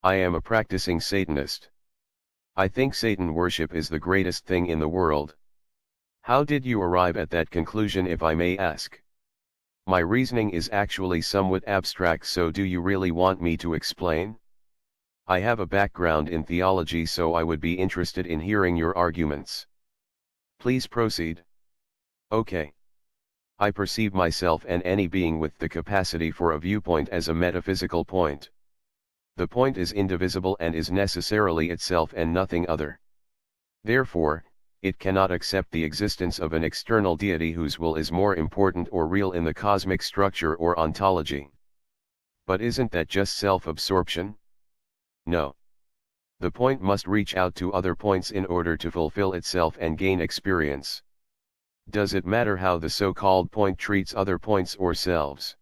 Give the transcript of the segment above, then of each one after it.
I am a practicing Satanist. I think Satan worship is the greatest thing in the world. How did you arrive at that conclusion, if I may ask? My reasoning is actually somewhat abstract, so do you really want me to explain? I have a background in theology, so I would be interested in hearing your arguments. Please proceed. Okay. I perceive myself and any being with the capacity for a viewpoint as a metaphysical point. The point is indivisible and is necessarily itself and nothing other. Therefore, it cannot accept the existence of an external deity whose will is more important or real in the cosmic structure or ontology. But isn't that just self-absorption? No. The point must reach out to other points in order to fulfill itself and gain experience. Does it matter how the so-called point treats other points or selves?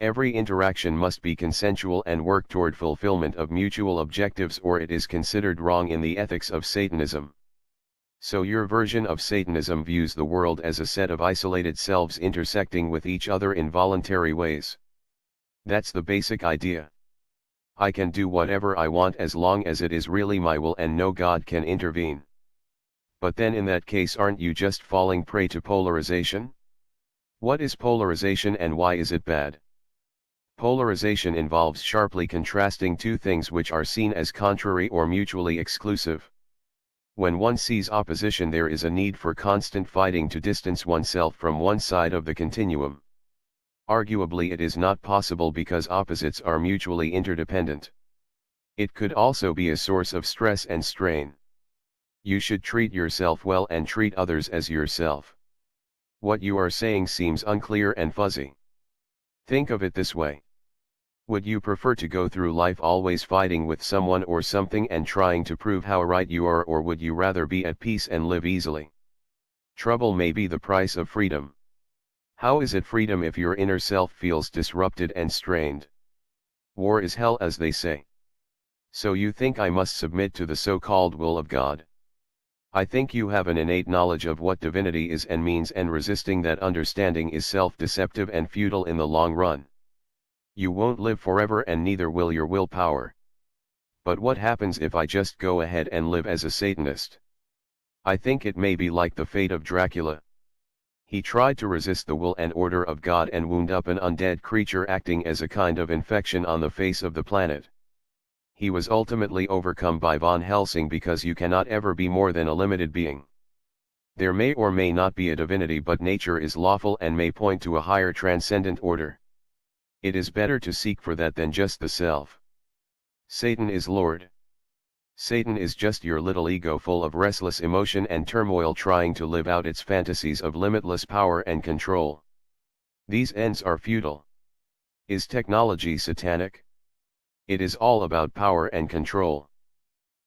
Every interaction must be consensual and work toward fulfillment of mutual objectives, or it is considered wrong in the ethics of Satanism. So your version of Satanism views the world as a set of isolated selves intersecting with each other in voluntary ways. That's the basic idea. I can do whatever I want as long as it is really my will and no God can intervene. But then in that case, aren't you just falling prey to polarization? What is polarization and why is it bad? Polarization involves sharply contrasting two things which are seen as contrary or mutually exclusive. When one sees opposition, there is a need for constant fighting to distance oneself from one side of the continuum. Arguably, it is not possible because opposites are mutually interdependent. It could also be a source of stress and strain. You should treat yourself well and treat others as yourself. What you are saying seems unclear and fuzzy. Think of it this way. Would you prefer to go through life always fighting with someone or something and trying to prove how right you are, or would you rather be at peace and live easily? Trouble may be the price of freedom. How is it freedom if your inner self feels disrupted and strained? War is hell, as they say. So you think I must submit to the so-called will of God? I think you have an innate knowledge of what divinity is and means, and resisting that understanding is self-deceptive and futile in the long run. You won't live forever, and neither will your willpower. But what happens if I just go ahead and live as a Satanist? I think it may be like the fate of Dracula. He tried to resist the will and order of God and wound up an undead creature acting as a kind of infection on the face of the planet. He was ultimately overcome by Von Helsing, because you cannot ever be more than a limited being. There may or may not be a divinity, but nature is lawful and may point to a higher transcendent order. It is better to seek for that than just the self. Satan is Lord. Satan is just your little ego full of restless emotion and turmoil, trying to live out its fantasies of limitless power and control. These ends are futile. Is technology satanic? It is all about power and control.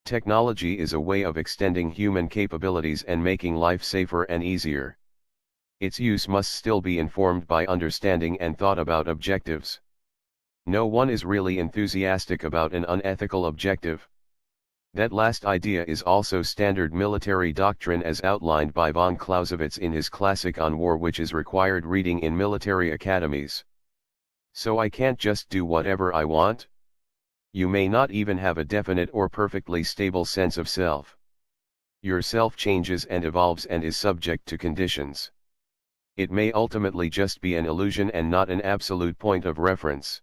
Technology is a way of extending human capabilities and making life safer and easier. Its use must still be informed by understanding and thought about objectives. No one is really enthusiastic about an unethical objective. That last idea is also standard military doctrine as outlined by von Clausewitz in his classic on war, which is required reading in military academies. So I can't just do whatever I want? You may not even have a definite or perfectly stable sense of self. Your self changes and evolves and is subject to conditions. It may ultimately just be an illusion and not an absolute point of reference.